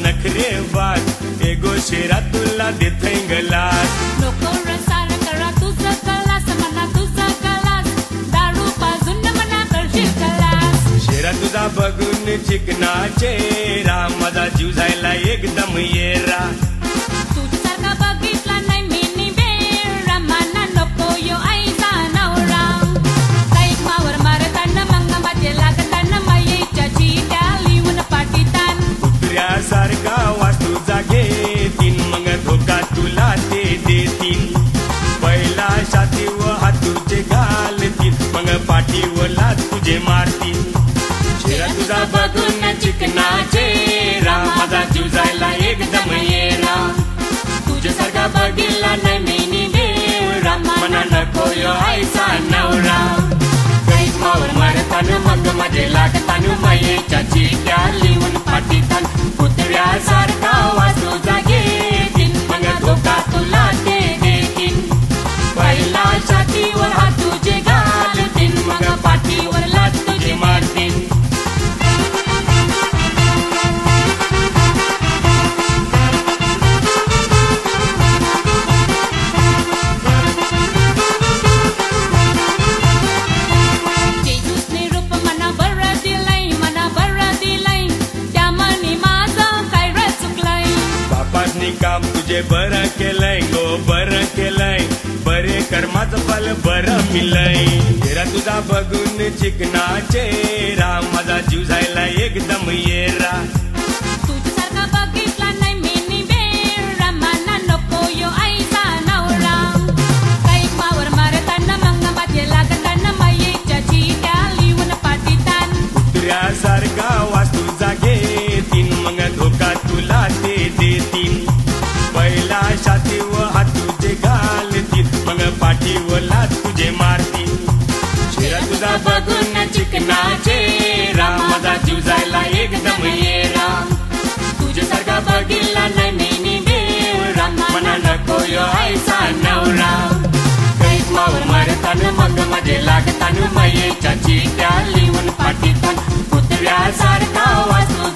नखरेबाज एगो शेरा तुला देतय गलास नको रसाळ करा तुझा कलास मना तुझा कलास दारू पाजून मना करशील कलास शेरा तुझा बघून चिकना चेहरा माझा जीव जायला एकदम येरा तुझ्यासारखा बघितला नाही मी बेरा मना नको यो आईचा नवरा काही मावर मारताना मग माझे लागताना मायेच्या चिट्या लिहून पाठीतान कुत्र्यासारखा वास्तू जागे तीन मग धोका तुला ते देतील पहिला छाती व हातूचे घालतील मग पाठीवला तुझे मारतील शेरा तुझा बघून चिकना चेहरा माझा जीव जायला एकदम येरा तुझ्यासारखा बघितला नाही मी बेवरा मना नको यो आईचा नवरा काही मावर मारताना मग माझे लागताना मायेच्या चिट्या लिहून पाठीतान कुत्र्यासारखा वाचू जागे तीन मग धोका तुला ते देतील पहिला छातीवर हात तुझे घालतील मग पाठीवर लाथ तुझे मारतील जेजूसने रूप मना बरं दिलंय त्या मनी माझं काय र चुकलंय बापासनी काम तुझे बरं केलंय गो बरं केलंय बरे कर्माचं फल बरं मिलय शेरा तुझा बघून चिकना चेहरा माझा जीव जायला एकदम येरा तुझ्यासारखा बघितला नाही मी बेरा मना नको यो आईचा नवरा काही मावर मारताना मग माझे लागताना मायेच्या चिट्या लिहून पाठीतान कुत्र्यासारखा वास्तू जागे तीन मग धोका तुला ते देतील पहिला छाती व हात तुझे घालतील मग पाठीवला तुझे मारतील शेरा तुझा बघून चिकना चेहरा माझा जीव जायला एकदम येरा तुझ्यासारखा बघितला नाही मी बेवरा मना नको यो आईचा नवरा काही मावर मारताना मग माझे लागताना मायेच्या चिट्या लिहून पाठीतान कुत्र्यासारखा वाचू